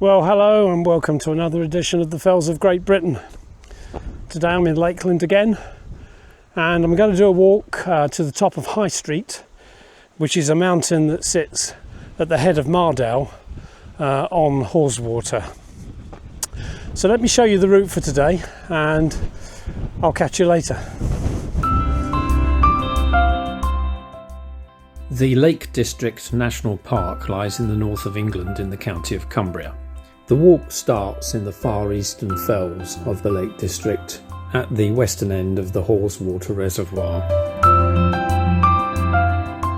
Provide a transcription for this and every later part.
Well, hello and welcome to another edition of the Fells of Great Britain. Today I'm in Lakeland again, and I'm going to do a walk to the top of High Street, which is a mountain that sits at the head of Mardale on Haweswater. So let me show you the route for today, and I'll catch you later. The Lake District National Park lies in the north of England in the county of Cumbria. The walk starts in the far eastern fells of the Lake District at the western end of the Haweswater Reservoir.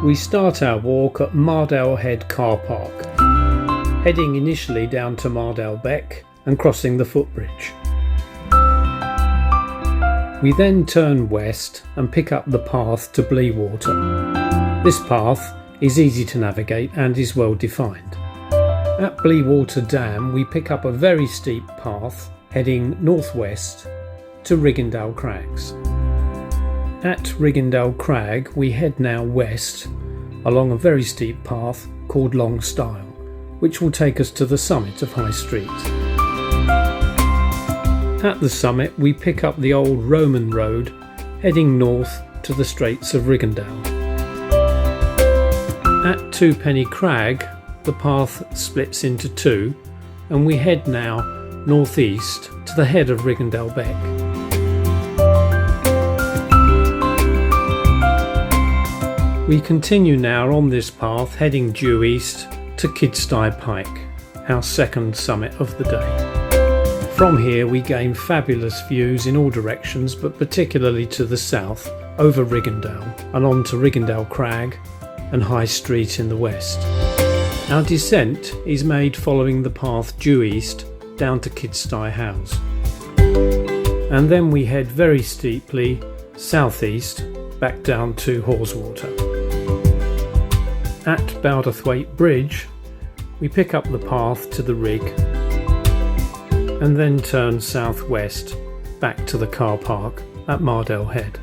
We start our walk at Mardale Head car park, heading initially down to Mardale Beck and crossing the footbridge. We then turn west and pick up the path to Blea water. This path is easy to navigate and is well defined. At Blea Water Dam we pick up a very steep path heading northwest to Riggindale Crags. At Riggindale Crag we head now west along a very steep path called Long Stile, which will take us to the summit of High Street. At the summit we pick up the old Roman road heading north to the Straits of Riggindale. At Twopenny Crag the path splits into two, and we head now northeast to the head of Riggindale Beck. We continue now on this path heading due east to Kidsty Pike, our second summit of the day. From here we gain fabulous views in all directions, but particularly to the south over Riggindale and on to Riggindale Crag and High Street in the west. Our descent is made following the path due east down to Kidsty Howes, and then we head very steeply southeast back down to Haweswater. At Bowderthwaite Bridge we pick up the path to the Rig and then turn southwest back to the car park at Mardale Head.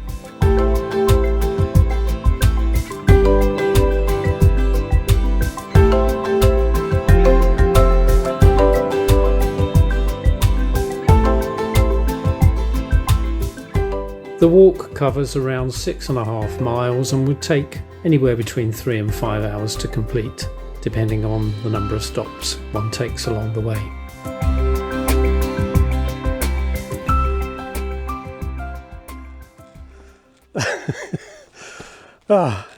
The walk covers around 6.5 miles and would take anywhere between 3 and 5 hours to complete, depending on the number of stops one takes along the way.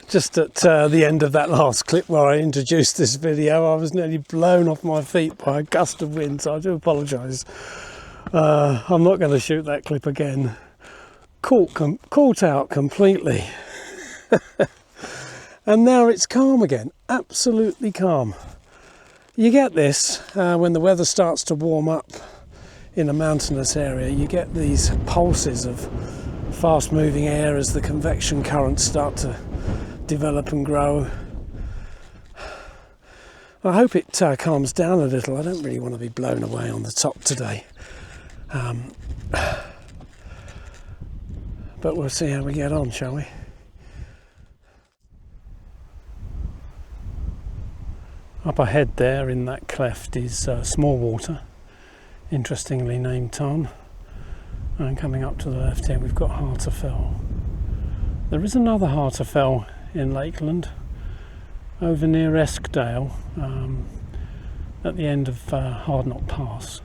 Just at the end of that last clip where I introduced this video, I was nearly blown off my feet by a gust of wind, so I do apologise. I'm not going to shoot that clip again. Caught out completely. And now it's calm again, absolutely calm. You get this when the weather starts to warm up in a mountainous area. You get these pulses of fast moving air as the convection currents start to develop and grow. I hope it calms down a little. I don't really want to be blown away on the top today. But we'll see how we get on, shall we? Up ahead there in that cleft is Small Water, interestingly named tarn. And coming up to the left here we've got Harterfell. There is another Harterfell in Lakeland, over near Eskdale, at the end of Hardknot Pass.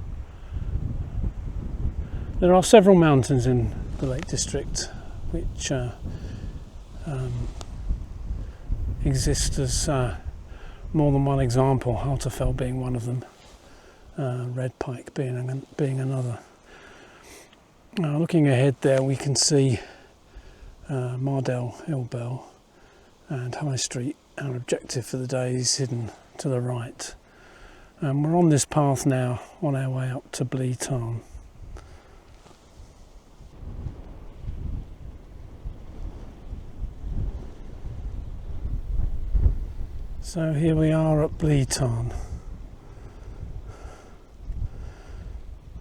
There are several mountains in the Lake District which exist as more than one example, Harterfell being one of them, Red Pike being another. Looking ahead there we can see Mardale Hillbell and High Street. Our objective for the day is hidden to the right. We're on this path now on our way up to Blea Tarn. So here we are at Blea Tarn.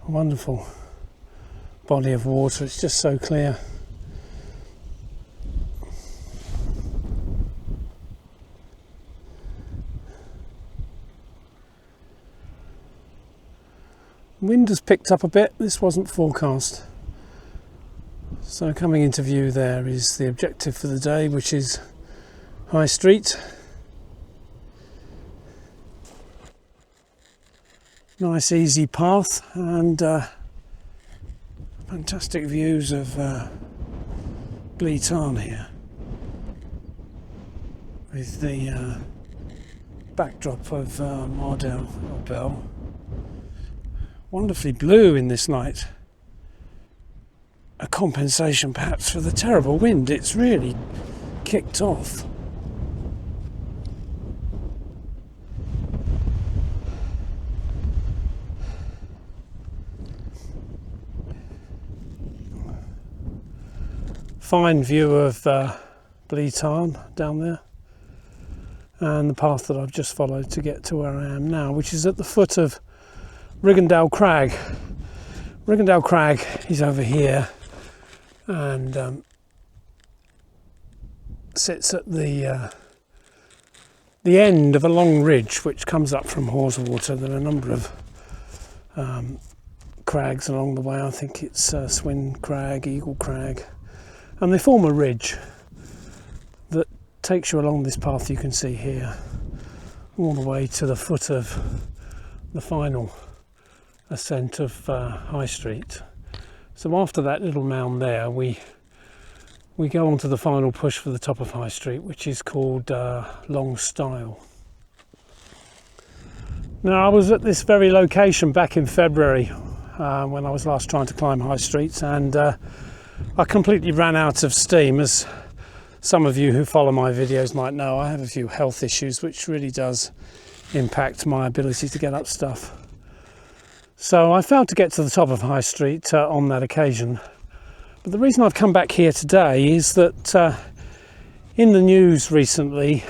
A wonderful body of water, it's just so clear. Wind has picked up a bit, this wasn't forecast. So coming into view there is the objective for the day, which is High Street. Nice easy path and fantastic views of Blea Tarn here, with the backdrop of Mardale Bell. Wonderfully blue in this light. A compensation perhaps for the terrible wind. It's really kicked off. Fine view of Blea Tarn down there, and the path that I've just followed to get to where I am now, which is at the foot of Riggindale Crag. Riggindale Crag is over here and sits at the end of a long ridge which comes up from Haweswater. There are a number of crags along the way. I think it's Swin Crag, Eagle Crag, and they form a ridge that takes you along this path you can see here all the way to the foot of the final ascent of High Street. So after that little mound there, we go on to the final push for the top of High Street, which is called Long Stile. Now, I was at this very location back in February when I was last trying to climb High Street, and I completely ran out of steam. As some of you who follow my videos might know, I have a few health issues which really does impact my ability to get up stuff. So I failed to get to the top of High Street on that occasion. But the reason I've come back here today is that in the news recently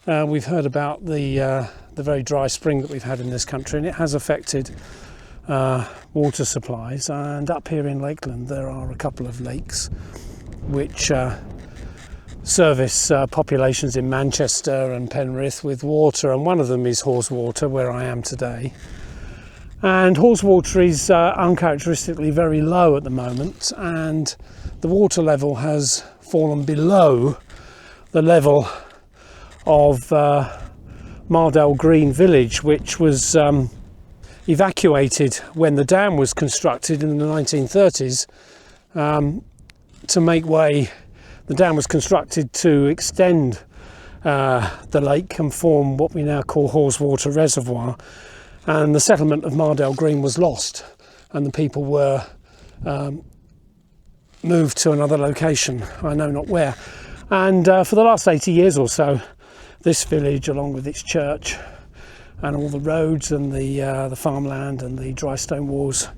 we've heard about the very dry spring that we've had in this country, and it has affected water supplies. And up here in Lakeland there are a couple of lakes which service populations in Manchester and Penrith with water, and one of them is Haweswater, where I am today. And Haweswater is uncharacteristically very low at the moment, and the water level has fallen below the level of Mardale Green village, which was evacuated when the dam was constructed in the 1930s to make way. The dam was constructed to extend the lake and form what we now call Haweswater Reservoir. And the settlement of Mardale Green was lost, and the people were moved to another location, I know not where. And for the last 80 years or so, this village, along with its church and all the roads and the farmland and the dry stone walls,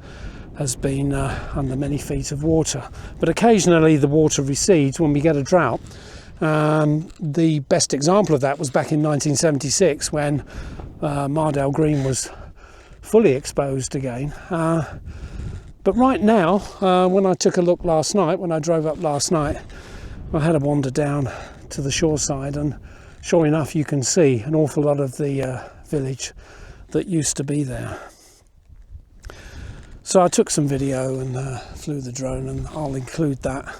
has been under many feet of water. But occasionally the water recedes when we get a drought. The best example of that was back in 1976, when Mardale Green was fully exposed again. But right now, when I took a look last night, when I drove up last night, I had a wander down to the shore side, and sure enough you can see an awful lot of the village that used to be there. So I took some video and flew the drone, and I'll include that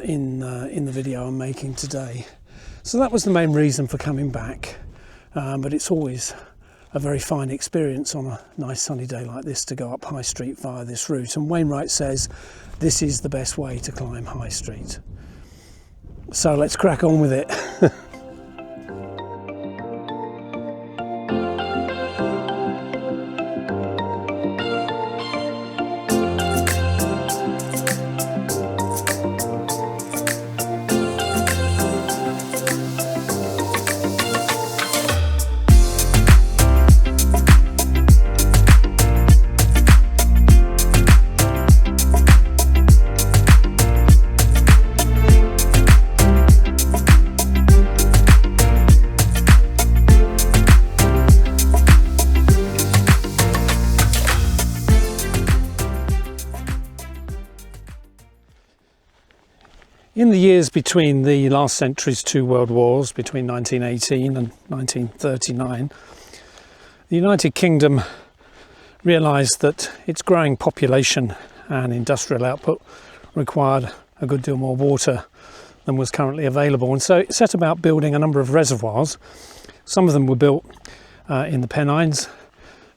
in the video I'm making today. So that was the main reason for coming back, but it's always a very fine experience on a nice sunny day like this to go up High Street via this route, and Wainwright says this is the best way to climb High Street. So let's crack on with it. In the years between the last century's two world wars, between 1918 and 1939, the United Kingdom realised that its growing population and industrial output required a good deal more water than was currently available, and so it set about building a number of reservoirs. Some of them were built in the Pennines,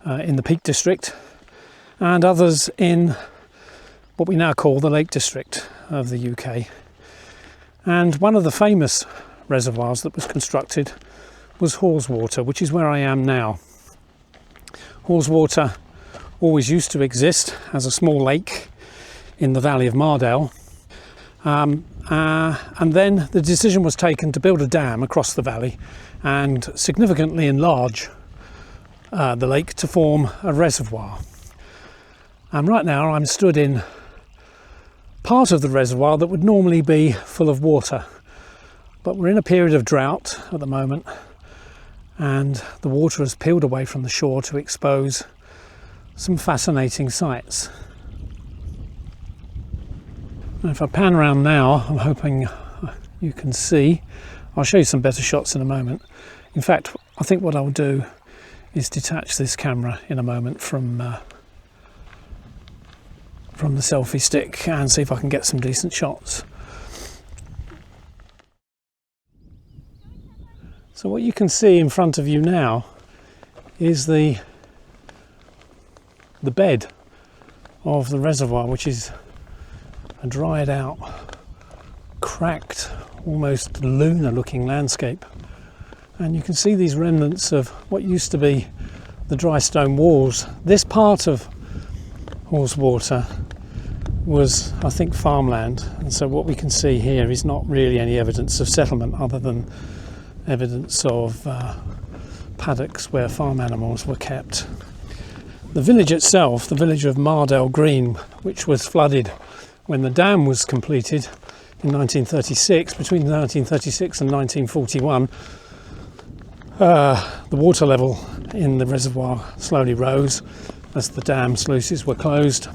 in the Peak District, and others in what we now call the Lake District of the UK. And one of the famous reservoirs that was constructed was Haweswater, which is where I am now. Haweswater always used to exist as a small lake in the valley of Mardale, and then the decision was taken to build a dam across the valley and significantly enlarge the lake to form a reservoir. And right now I'm stood in part of the reservoir that would normally be full of water, but we're in a period of drought at the moment, and the water has peeled away from the shore to expose some fascinating sights. And if I pan around now, I'm hoping you can see. I'll show you some better shots in a moment. In fact, I think what I'll do is detach this camera in a moment from the selfie stick and see if I can get some decent shots. So what you can see in front of you now is the bed of the reservoir, which is a dried out, cracked, almost lunar looking landscape. And you can see these remnants of what used to be the dry stone walls. This part of Haweswater was, I think, farmland, and so what we can see here is not really any evidence of settlement other than evidence of paddocks where farm animals were kept. The village itself, the village of Mardale Green, which was flooded when the dam was completed in 1936, between 1936 and 1941, the water level in the reservoir slowly rose as the dam sluices were closed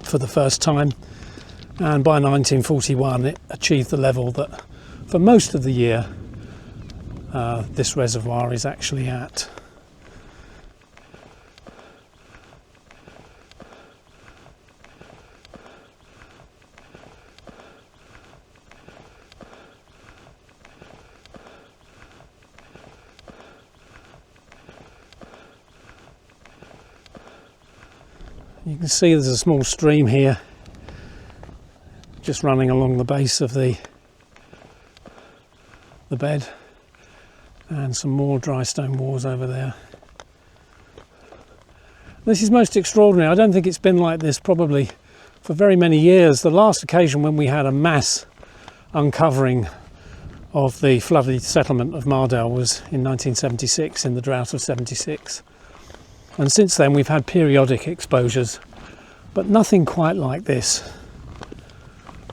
for the first time, and by 1941 it achieved the level that for most of the year this reservoir is actually at. You can see there's a small stream here just running along the base of the bed, and some more dry stone walls over there. This is most extraordinary. I don't think it's been like this probably for very many years. The last occasion when we had a mass uncovering of the flooded settlement of Mardale was in 1976, in the drought of 76. And since then we've had periodic exposures, but nothing quite like this.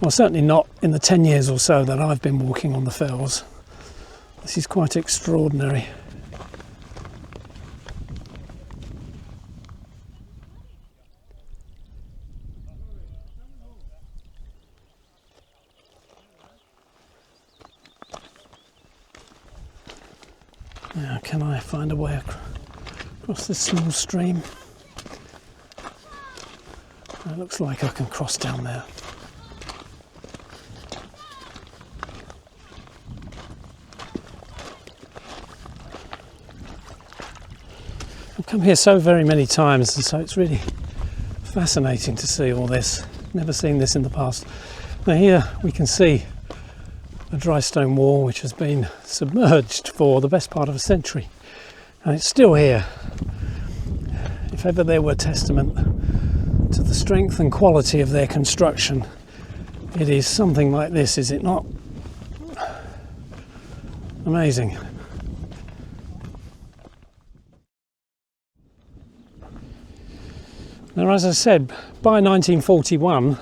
Well, certainly not in the 10 years or so that I've been walking on the fells. This is quite extraordinary. Now, can I find a way across this small stream? It looks like I can cross down there. I've come here so very many times, and so it's really fascinating to see all this. Never seen this in the past. Now here we can see a dry stone wall which has been submerged for the best part of a century, and it's still here. If ever there were testament to the strength and quality of their construction, it is something like this, is it not? Amazing. Now, as I said, by 1941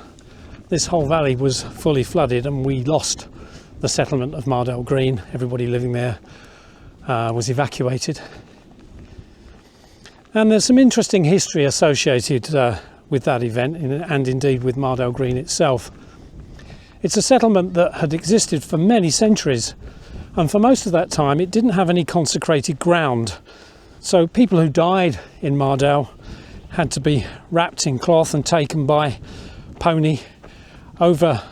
this whole valley was fully flooded and we lost the settlement of Mardale Green. Everybody living there was evacuated. And there's some interesting history associated with that event, and indeed with Mardale Green itself. It's a settlement that had existed for many centuries, and for most of that time it didn't have any consecrated ground. So people who died in Mardale had to be wrapped in cloth and taken by pony over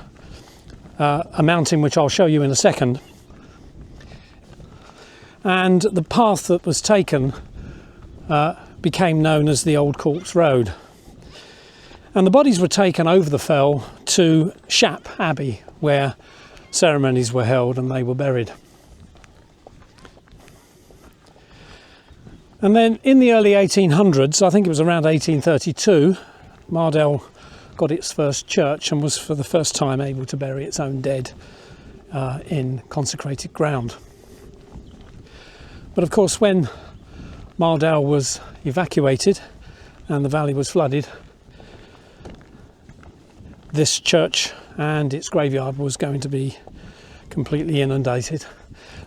a mountain which I'll show you in a second. And the path that was taken became known as the Old Corpse Road. And the bodies were taken over the fell to Shap Abbey, where ceremonies were held and they were buried. And then in the early 1800s, I think it was around 1832, Mardale got its first church and was for the first time able to bury its own dead in consecrated ground. But of course, when Mardale was evacuated and the valley was flooded, this church and its graveyard was going to be completely inundated.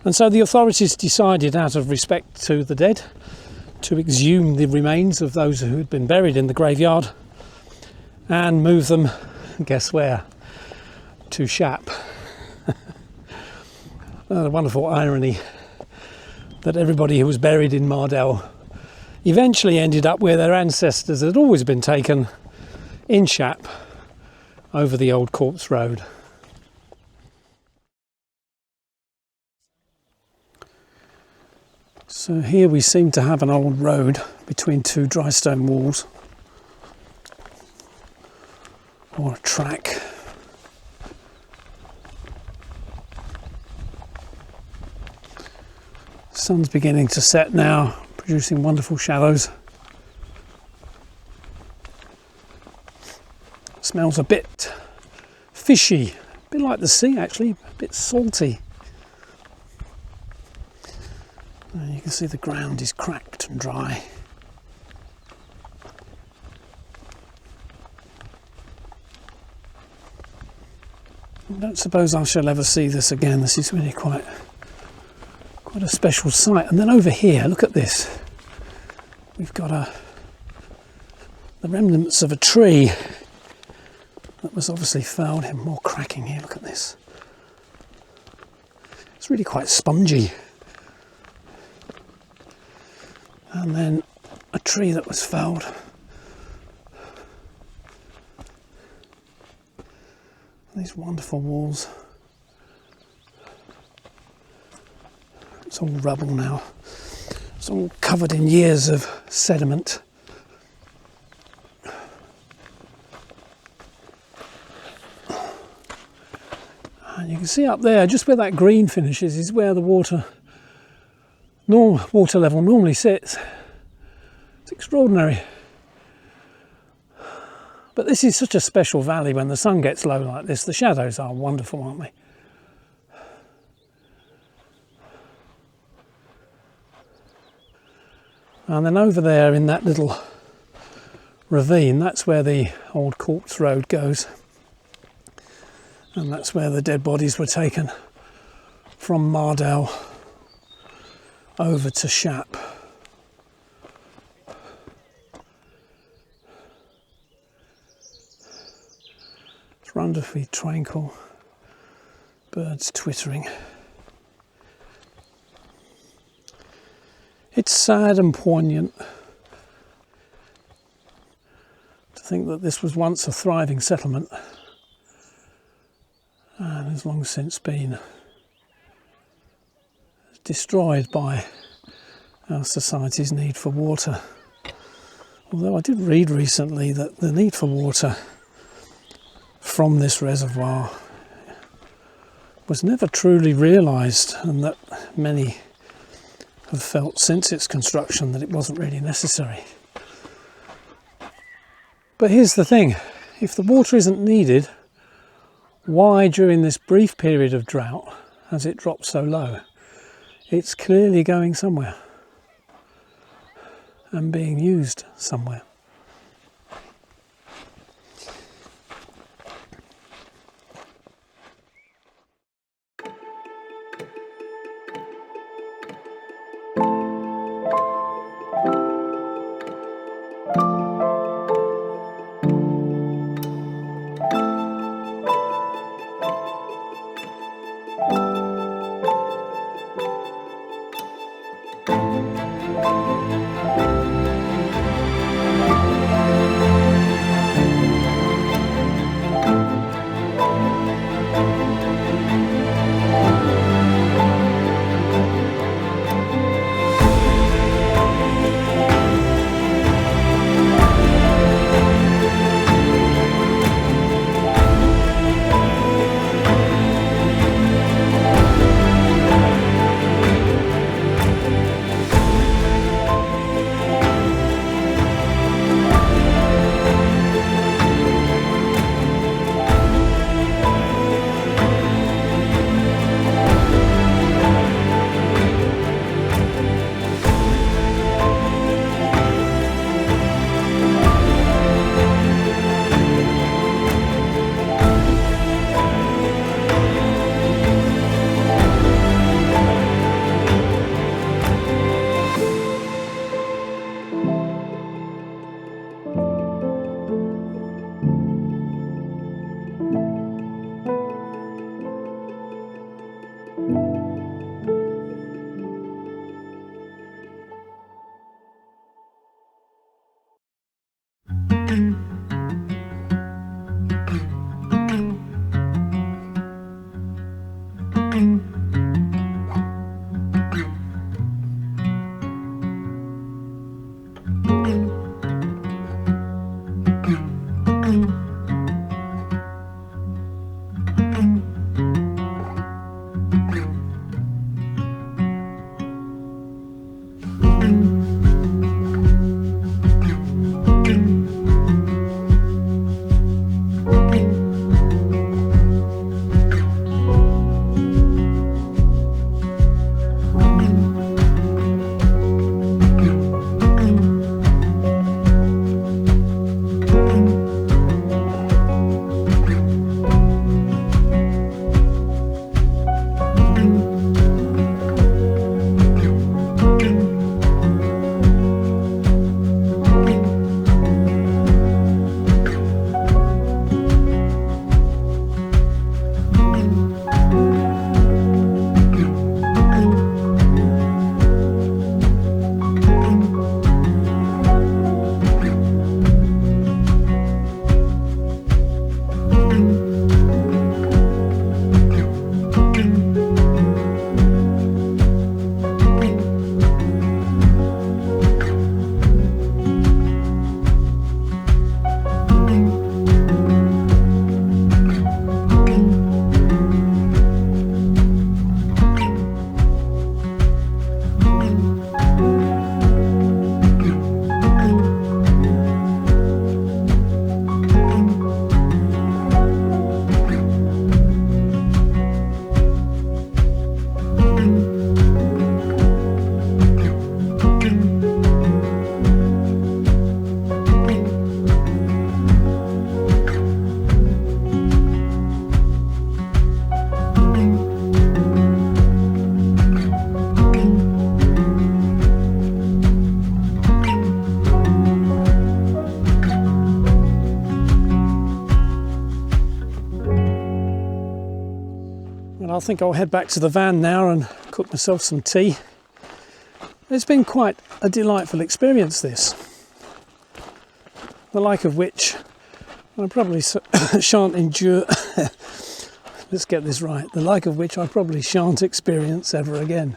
And so the authorities decided, out of respect to the dead, to exhume the remains of those who had been buried in the graveyard and move them, guess where? To Shap. A wonderful irony that everybody who was buried in Mardale eventually ended up where their ancestors had always been taken, in Shap, over the Old Corpse Road. So here we seem to have an old road between two dry stone walls, or a track. The sun's beginning to set now, producing wonderful shadows. Smells a bit fishy, a bit like the sea actually, a bit salty. And you can see the ground is cracked and dry. I don't suppose I shall ever see this again. This is really quite a special sight. And then over here, look at this. We've got the remnants of a tree that was obviously felled. And more cracking here, look at this. It's really quite spongy. And then a tree that was felled. These wonderful walls. It's all rubble now. It's all covered in years of sediment. And you can see up there, just where that green finishes, is where the water level normally sits. It's extraordinary. But this is such a special valley. When the sun gets low like this, the shadows are wonderful, aren't they? And then over there in that little ravine, that's where the Old Corpse Road goes. And that's where the dead bodies were taken from Mardale over to Shap. It's wonderfully tranquil, birds twittering. It's sad and poignant to think that this was once a thriving settlement and has long since been destroyed by our society's need for water. Although I did read recently that the need for water from this reservoir was never truly realised, and that many have felt since its construction that it wasn't really necessary. But here's the thing, if the water isn't needed, why during this brief period of drought has it dropped so low? It's clearly going somewhere and being used somewhere. I think I'll head back to the van now and cook myself some tea. It's been quite a delightful experience, this. The like of which I probably shan't endure. Let's get this right. The like of which I probably shan't experience ever again.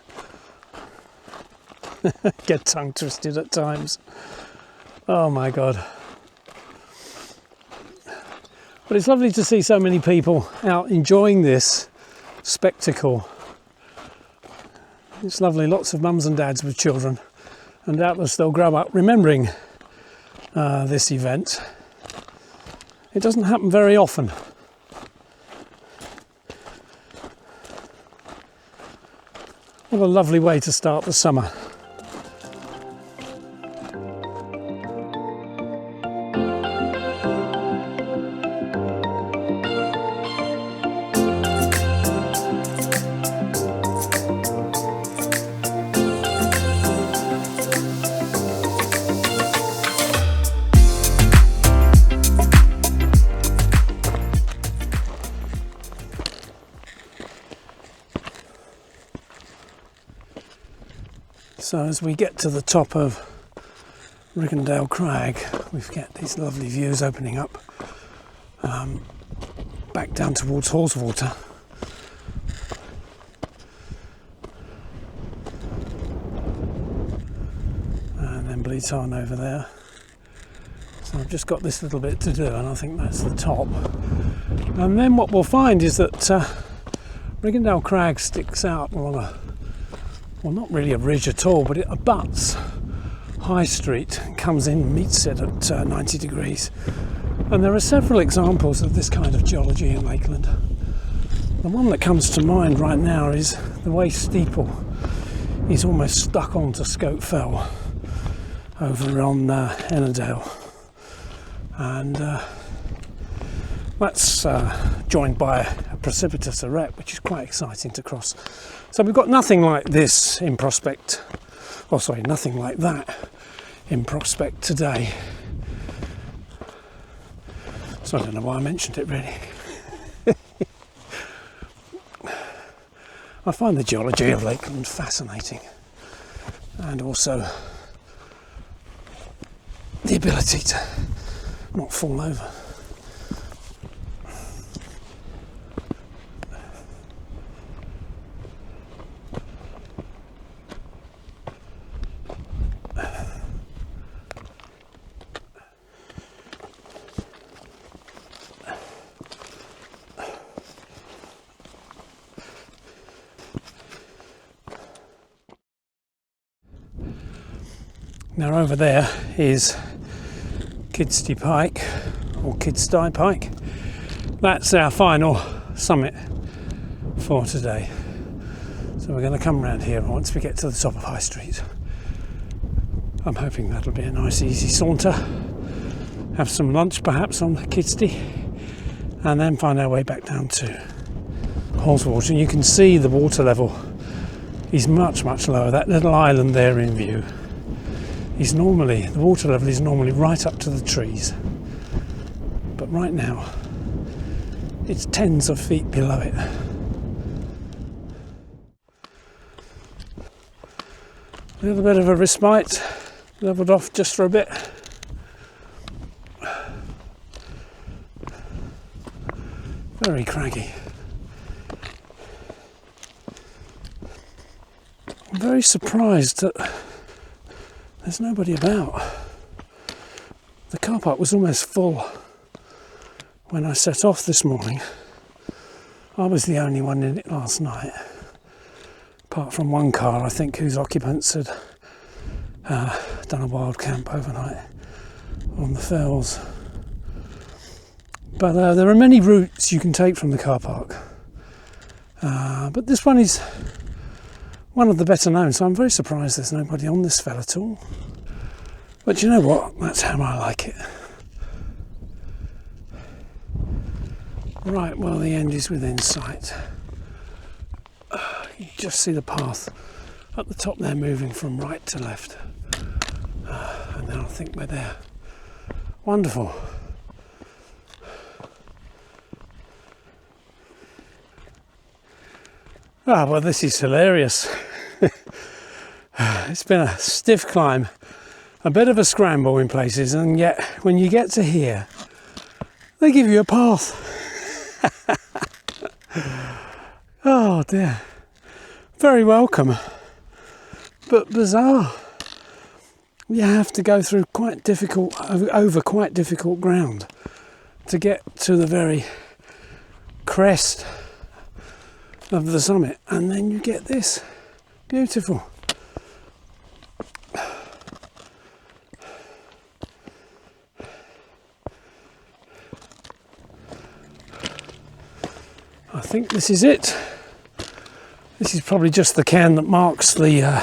Get tongue twisted at times. Oh my God. But it's lovely to see so many people out enjoying this spectacle. It's lovely, lots of mums and dads with children, and doubtless they'll grow up remembering this event. It doesn't happen very often. What a lovely way to start the summer. So as we get to the top of Riggindale Crag, we've got these lovely views opening up back down towards Haweswater. And then Blea over there. So I've just got this little bit to do, and I think that's the top. And then what we'll find is that Riggindale Crag sticks out along a, well, not really a ridge at all, but it abuts High Street, comes in, meets it at 90 degrees. And there are several examples of this kind of geology in Lakeland. The one that comes to mind right now is the way steeple is almost stuck onto Scope Fell over on Mardale. And that's joined by a precipitous arête, which is quite exciting to cross. So we've got nothing like this in prospect, or sorry, nothing like that in prospect today. So I don't know why I mentioned it really. I find the geology of Lakeland fascinating, and also the ability to not fall over. Now over there is Kidsty Pike, or Kidsty Pike. That's our final summit for today. So we're going to come around here once we get to the top of High Street. I'm hoping that'll be a nice easy saunter. Have some lunch perhaps on Kidsty, and then find our way back down to Haweswater. And you can see the water level is much, much lower. That little island there in view is normally, the water level is normally right up to the trees, but right now it's tens of feet below it. A little bit of a respite, levelled off just for a bit. Very craggy. I'm very surprised that there's nobody about. The car park was almost full when I set off this morning. I was the only one in it last night, apart from one car, I think, whose occupants had done a wild camp overnight on the fells. But there are many routes you can take from the car park. But this one is one of the better known, so I'm very surprised there's nobody on this fell at all. But you know what? That's how I like it. Right, well, the end is within sight. You just see the path at the top there moving from right to left. And now I think we're there. Wonderful. Ah, well, this is hilarious. It's been a stiff climb, a bit of a scramble in places, and yet when you get to here, they give you a path. Oh dear. Very welcome, but bizarre. You have to go through quite difficult, over quite difficult ground to get to the very crest of the summit, and then you get this. Beautiful. I think this is it. This is probably just the cairn that marks the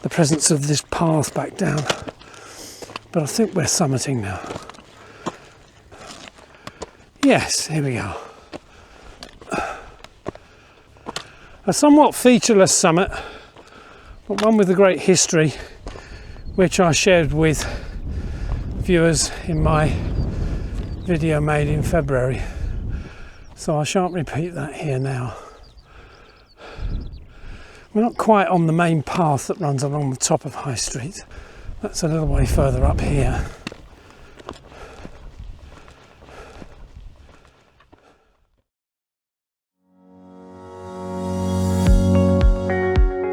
presence of this path back down. But I think we're summiting now. Yes, here we go. A somewhat featureless summit, but one with a great history, which I shared with viewers in my video made in February. So I shan't repeat that here now. We're not quite on the main path that runs along the top of High Street. That's a little way further up here.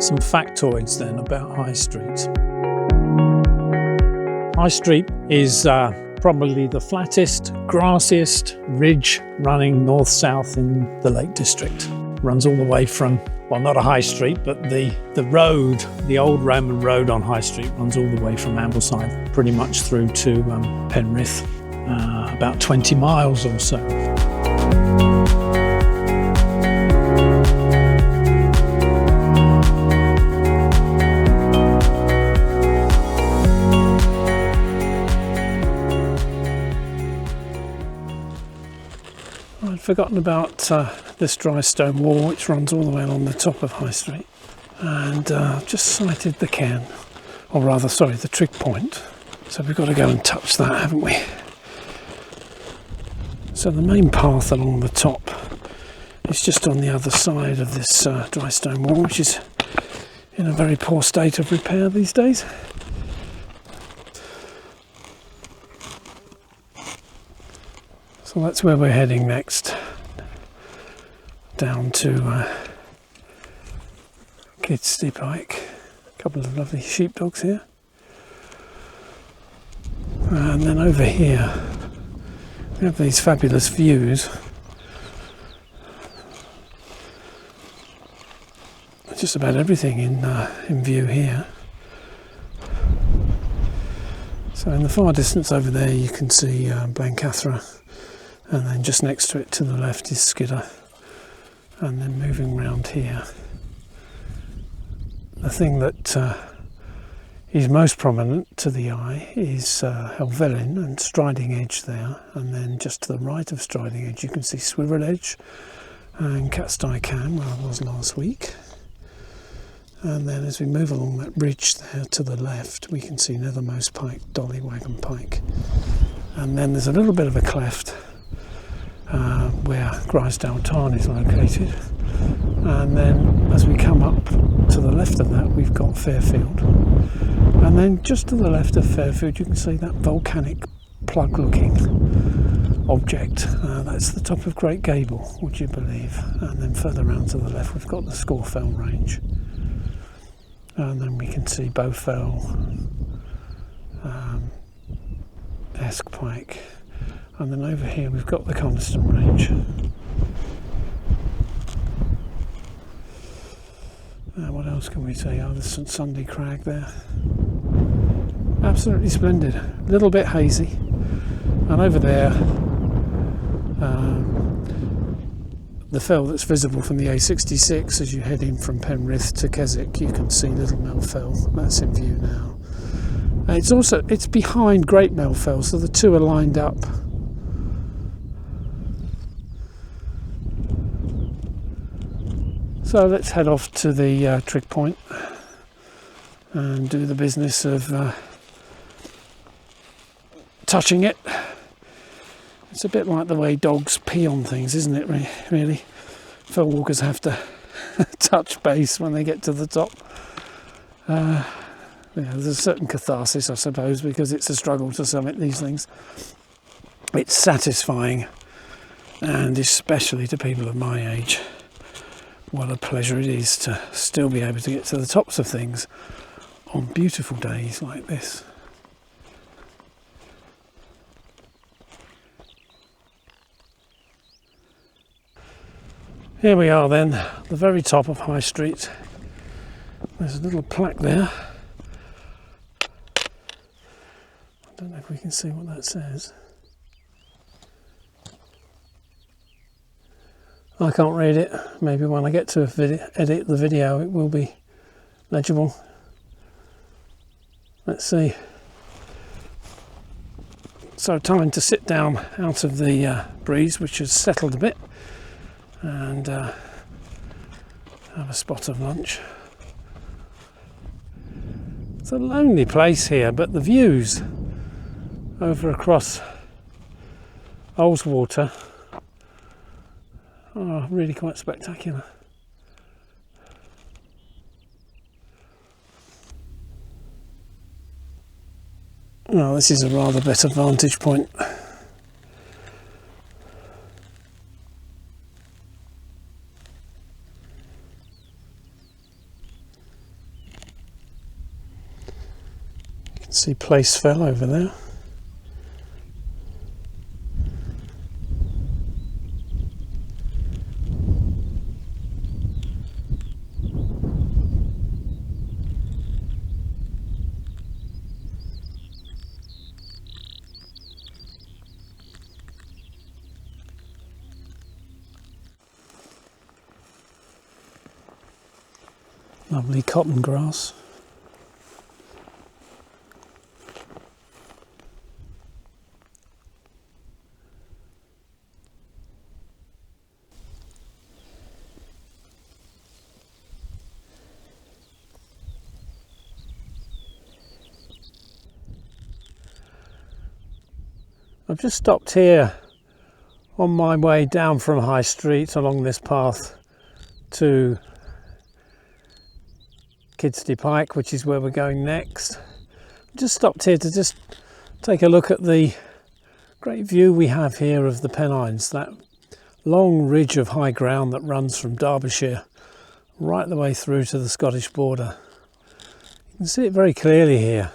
Some factoids then about High Street. High Street is probably the flattest, grassiest ridge running north-south in the Lake District. Runs all the way from, well, not a high street, but the road, the old Roman road on High Street runs all the way from Ambleside pretty much through to Penrith, about 20 miles or so. I'd forgotten about this dry stone wall which runs all the way along the top of High Street, and just sighted the cairn, or rather, sorry, the trig point. So we've got to go and touch that, haven't we? So the main path along the top is just on the other side of this dry stone wall, which is in a very poor state of repair these days. So that's where we're heading next, down to Kidsty Pike. A couple of lovely sheepdogs here. And then over here we have these fabulous views. Just about everything in view here. So in the far distance over there you can see Blencathra. And then just next to it to the left is Skidder, and then moving round here. The thing that is most prominent to the eye is Helvellyn and Striding Edge there, and then just to the right of Striding Edge you can see Swivel Edge and Kidsty Cam, where I was last week. And then as we move along that ridge there to the left we can see Nethermost Pike, Dollywagon Pike, and then there's a little bit of a cleft where Grisdale Tarn is located, and then as we come up to the left of that we've got Fairfield, and then just to the left of Fairfield you can see that volcanic plug looking object. That's the top of Great Gable, would you believe, and then further round to the left we've got the Scorefell Range, and then we can see Bowfell, Esk Pike. And then over here we've got the Coniston Range. What else can we say? Oh, there's St Sunday Crag there. Absolutely splendid. A little bit hazy. And over there, the fell that's visible from the A66 as you head in from Penrith to Keswick, you can see Little Mel Fell. That's in view now. It's behind Great Mel Fell, so the two are lined up. So let's head off to the trig point and do the business of touching it. It's a bit like the way dogs pee on things, isn't it, really? Fell walkers have to touch base when they get to the top. Yeah, there's a certain catharsis, I suppose, because it's a struggle to summit these things. It's satisfying, and especially to people of my age, what a pleasure it is to still be able to get to the tops of things on beautiful days like this. Here we are then, the very top of High Street. There's a little plaque there. I don't know if we can see what that says. I can't read it. Maybe when I get to edit the video it will be legible. Let's see. So time to sit down out of the breeze, which has settled a bit, and have a spot of lunch. It's a lonely place here, but the views over across Haweswater are really quite spectacular. Well, this is a rather better vantage point. You can see Place Fell over there. Lovely cotton grass. I've just stopped here on my way down from High Street along this path to Kidsty Pike, which is where we're going next. Just stopped here to just take a look at the great view we have here of the Pennines, that long ridge of high ground that runs from Derbyshire right the way through to the Scottish border. You can see it very clearly here.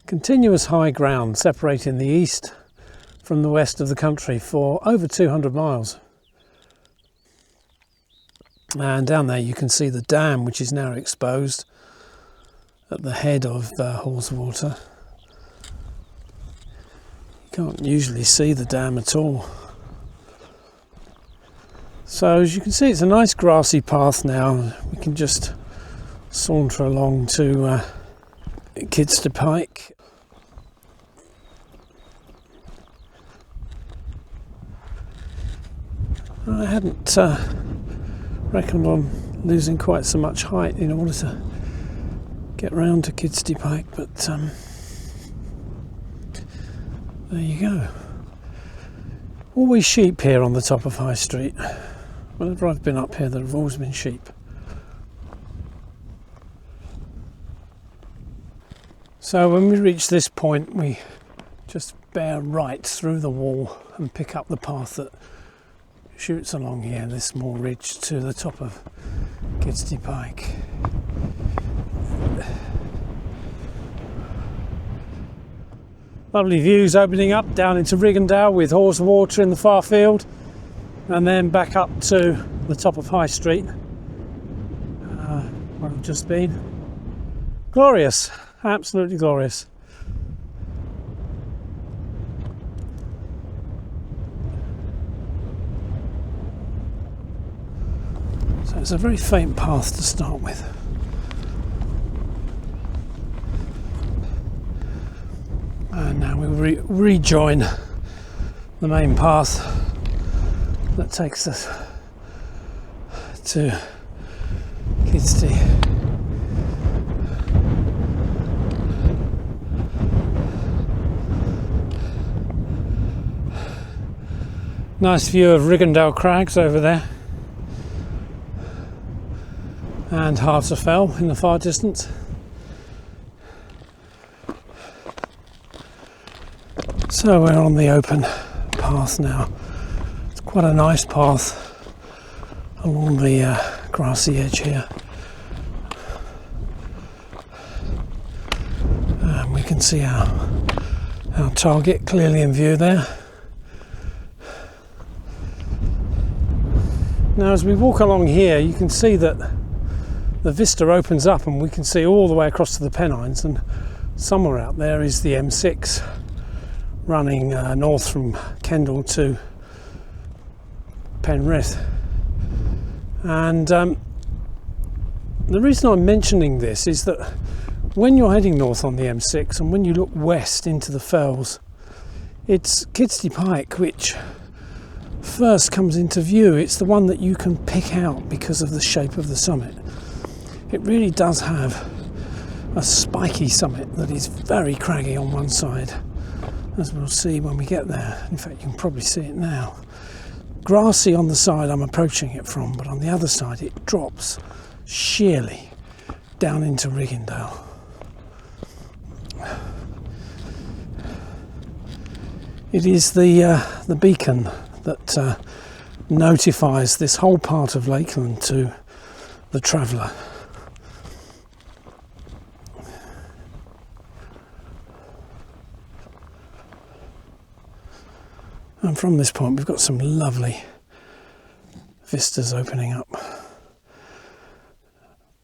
Continuous high ground separating the east from the west of the country for over 200 miles. And down there you can see the dam, which is now exposed at the head of Haweswater. You can't usually see the dam at all. So as you can see, it's a nice grassy path now. We can just saunter along to Kidsty Pike. I hadn't reckoned on losing quite so much height in order to get round to Kidsty Pike, but there you go. Always sheep here on the top of High Street. Whenever I've been up here there have always been sheep. So when we reach this point we just bear right through the wall and pick up the path that shoots along here, this small ridge to the top of Kidsty Pike. Lovely views opening up down into Riggindale with Haweswater in the far field, and then back up to the top of High Street where I've just been. Glorious, absolutely glorious. So it's a very faint path to start with. And now we rejoin the main path that takes us to Kidsty. Nice view of Riggindale Crags over there. and Harter Fell in the far distance. So we're on the open path now. It's quite a nice path along the grassy edge here. And we can see our target clearly in view there. Now as we walk along here, you can see that the vista opens up and we can see all the way across to the Pennines, and somewhere out there is the M6 running north from Kendal to Penrith. And the reason I'm mentioning this is that when you're heading north on the M6 and when you look west into the fells, it's Kidsty Pike which first comes into view. It's the one that you can pick out because of the shape of the summit. It really does have a spiky summit that is very craggy on one side, as we'll see when we get there. In fact, you can probably see it now. Grassy on the side I'm approaching it from, but on the other side it drops sheerly down into Riggindale. It is the beacon that notifies this whole part of Lakeland to the traveller. And from this point we've got some lovely vistas opening up.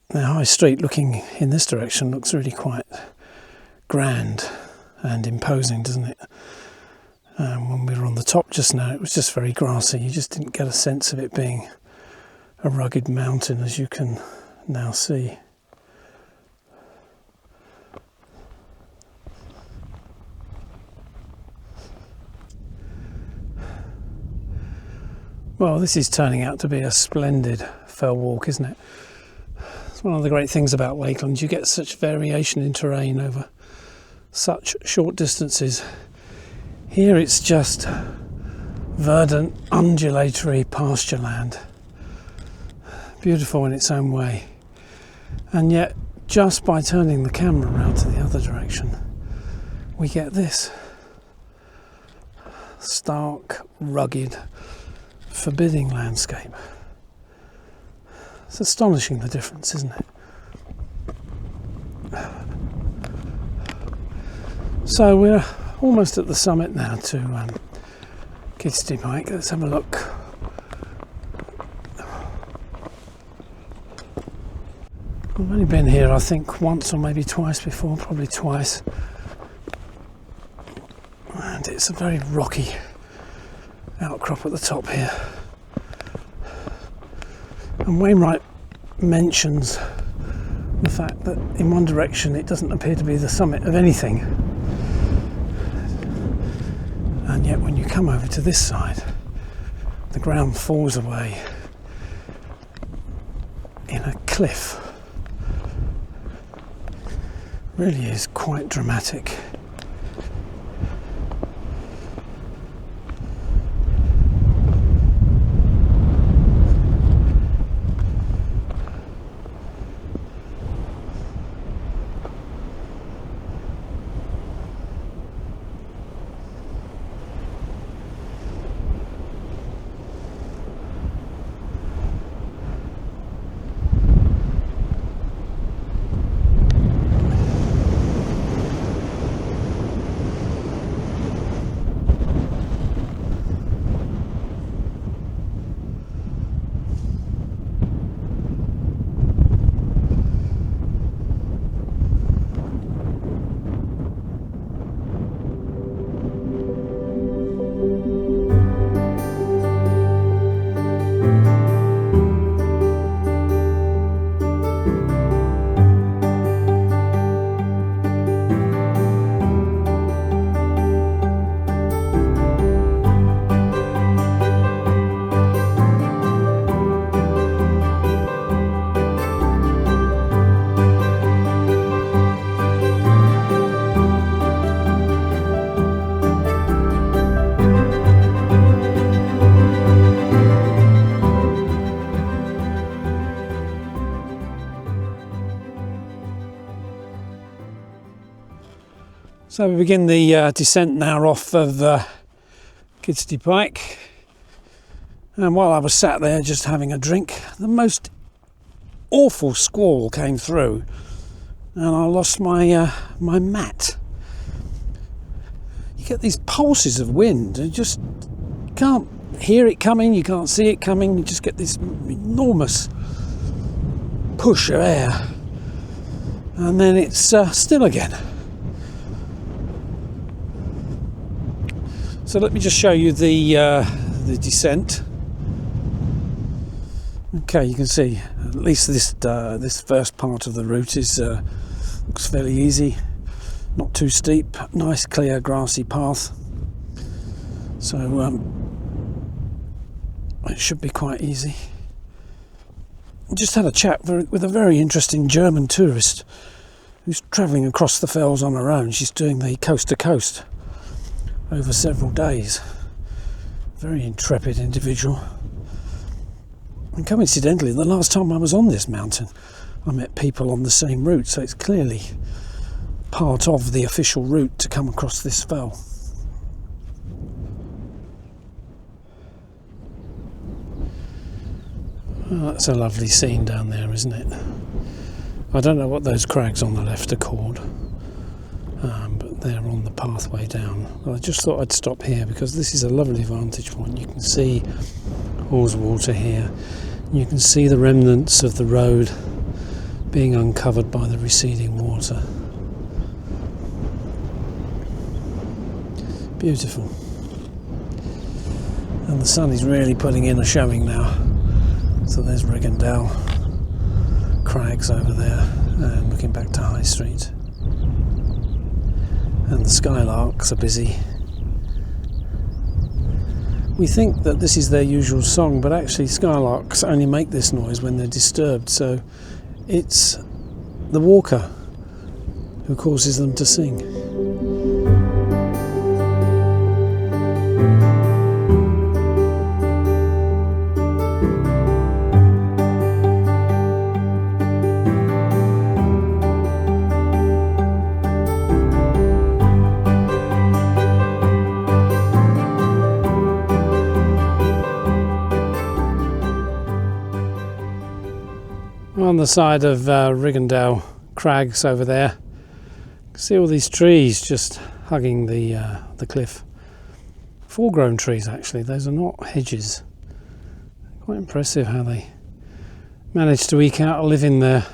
The high street looking in this direction looks really quite grand and imposing, doesn't it? When we were on the top just now, it was just very grassy. You just didn't get a sense of it being a rugged mountain, as you can now see. Well, this is turning out to be a splendid fell walk, isn't it? It's one of the great things about Lakeland. You get such variation in terrain over such short distances. Here it's just verdant, undulatory pasture land. Beautiful in its own way. And yet, just by turning the camera around to the other direction, we get this stark, rugged, forbidding landscape. It's astonishing, the difference, isn't it? So we're almost at the summit now to Kidsty Pike. Let's have a look. I've only been here I think once or maybe twice before, probably twice, and it's a very rocky outcrop at the top here. And Wainwright mentions the fact that in one direction it doesn't appear to be the summit of anything, and yet when you come over to this side the ground falls away in a cliff. Really is quite dramatic. So we begin the descent now off of Kidsty Pike, and while I was sat there just having a drink, the most awful squall came through and I lost my my mat. You get these pulses of wind and you just can't hear it coming, you can't see it coming, you just get this enormous push of air and then it's still again. So let me just show you the descent. Okay, you can see at least this first part of the route is looks fairly easy, not too steep, nice clear grassy path. So it should be quite easy. I just had a chat with a very interesting German tourist who's travelling across the fells on her own. She's doing the coast to coast over several days. Very intrepid individual. And coincidentally, the last time I was on this mountain, I met people on the same route, so it's clearly part of the official route to come across this fell. Oh, that's a lovely scene down there, isn't it? I don't know what those crags on the left are called, but they're on the pathway down. Well, I just thought I'd stop here because this is a lovely vantage point. You can see Haweswater here. You can see the remnants of the road being uncovered by the receding water. Beautiful. And the sun is really putting in a showing now. So there's Riggindale Crags over there, and looking back to High Street. And the skylarks are busy. We think that this is their usual song, but actually skylarks only make this noise when they're disturbed, so it's the walker who causes them to sing. On the side of Riggindale Crags over there, you can see all these trees just hugging the cliff. Full-grown trees, actually. Those are not hedges. Quite impressive how they managed to eke out a living there.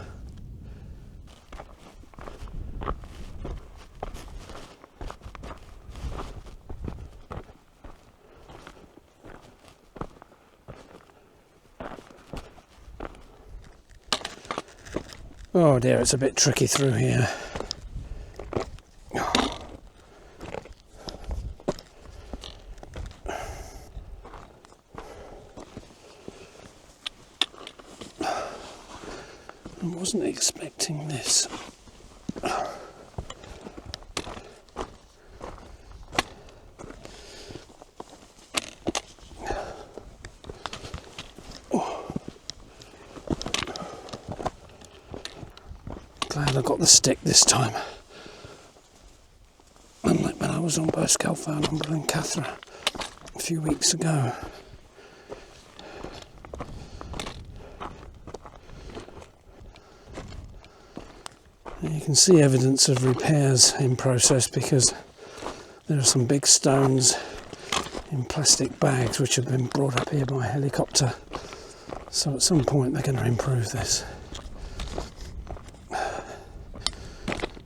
Oh dear, it's a bit tricky through here. I wasn't expecting this. Glad I got the stick this time. Unlike when I was on Bowderthwaite and Bluebells a few weeks ago. You can see evidence of repairs in process because there are some big stones in plastic bags which have been brought up here by helicopter. So at some point they're going to improve this.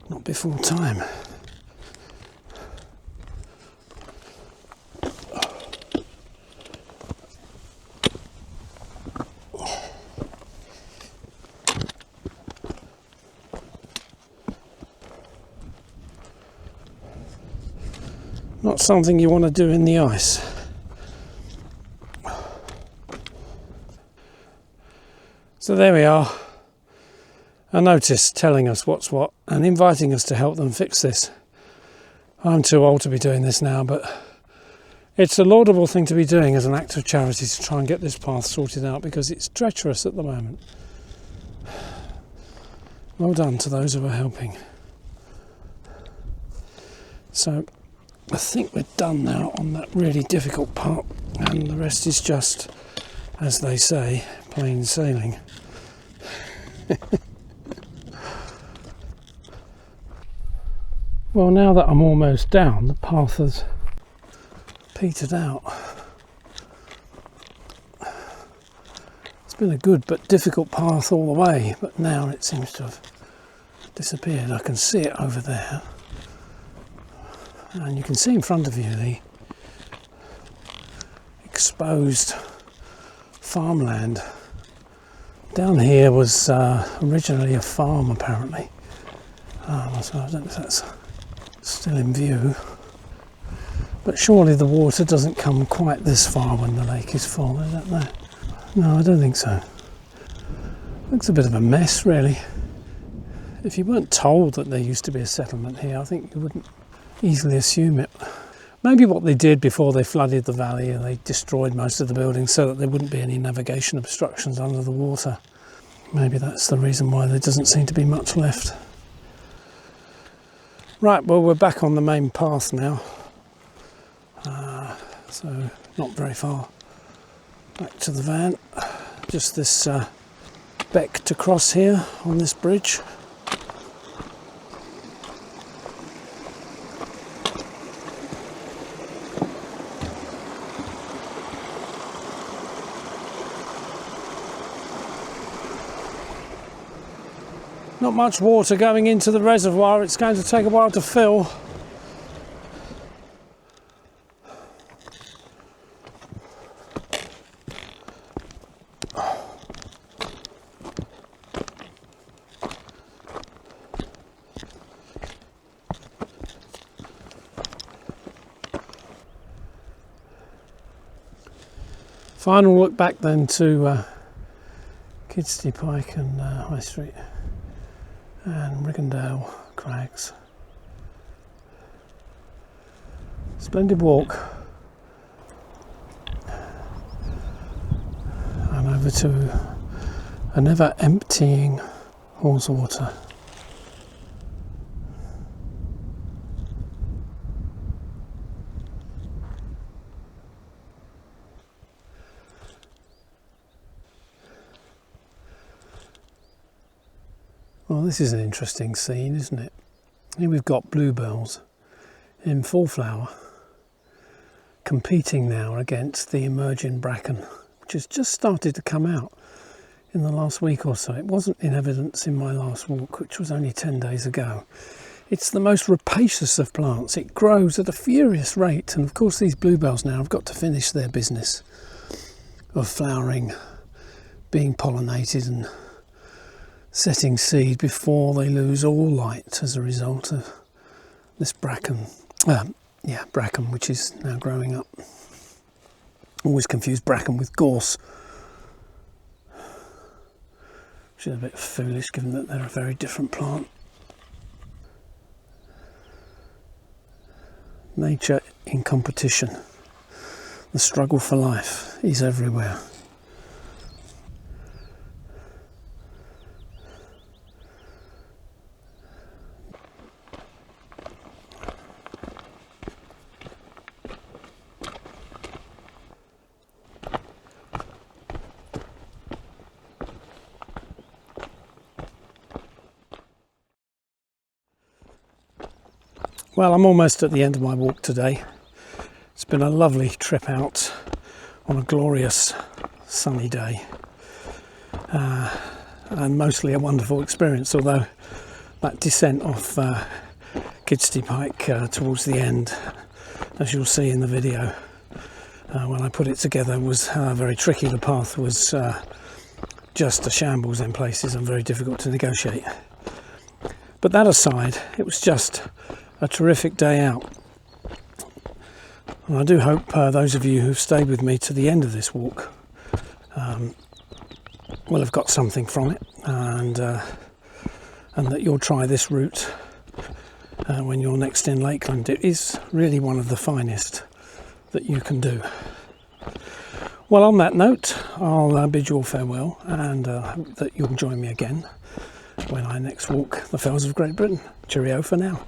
Not before time. Not something you want to do in the ice. So there we are. A notice telling us what's what and inviting us to help them fix this. I'm too old to be doing this now, but it's a laudable thing to be doing as an act of charity to try and get this path sorted out because it's treacherous at the moment. Well done to those who are helping. So I think we're done now on that really difficult part, and the rest is just, as they say, plain sailing. Well, now that I'm almost down, the path has petered out. It's been a good but difficult path all the way, but now it seems to have disappeared. I can see it over there, and you can see in front of you the exposed farmland. Down here was originally a farm, apparently. So I don't know if that's still in view, but surely the water doesn't come quite this far when the lake is full. I don't know. No, I don't think so. Looks a bit of a mess, really. If you weren't told that there used to be a settlement here, I think you wouldn't easily assume it. Maybe what they did before they flooded the valley, and they destroyed most of the buildings so that there wouldn't be any navigation obstructions under the water. Maybe that's the reason why there doesn't seem to be much left. Right, well, we're back on the main path now, so not very far back to the van. Just this beck to cross here on this bridge. Not much water going into the reservoir. It's going to take a while to fill. Final look back then to Kidsty Pike and High Street and Riggindale Crags. Splendid walk. And over to a never emptying Haweswater. Well, this is an interesting scene, isn't it? Here we've got bluebells in full flower, competing now against the emerging bracken, which has just started to come out in the last week or so. It wasn't in evidence in my last walk, which was only 10 days ago. It's the most rapacious of plants. It grows at a furious rate, and of course these bluebells now have got to finish their business of flowering, being pollinated and setting seed before they lose all light as a result of this bracken. Bracken, which is now growing up. Always confuse bracken with gorse, which is a bit foolish given that they're a very different plant. Nature in competition. The struggle for life is everywhere. Well, I'm almost at the end of my walk today. It's been a lovely trip out on a glorious sunny day, and mostly a wonderful experience, although that descent off Kidsty Pike towards the end, as you'll see in the video when I put it together, was very tricky. The path was just a shambles in places and very difficult to negotiate. But that aside, it was just a terrific day out, and I do hope those of you who've stayed with me to the end of this walk will have got something from it, and that you'll try this route when you're next in Lakeland. It is really one of the finest that you can do. Well, on that note, I'll bid you all farewell, and hope that you'll join me again when I next walk the fells of Great Britain. Cheerio for now.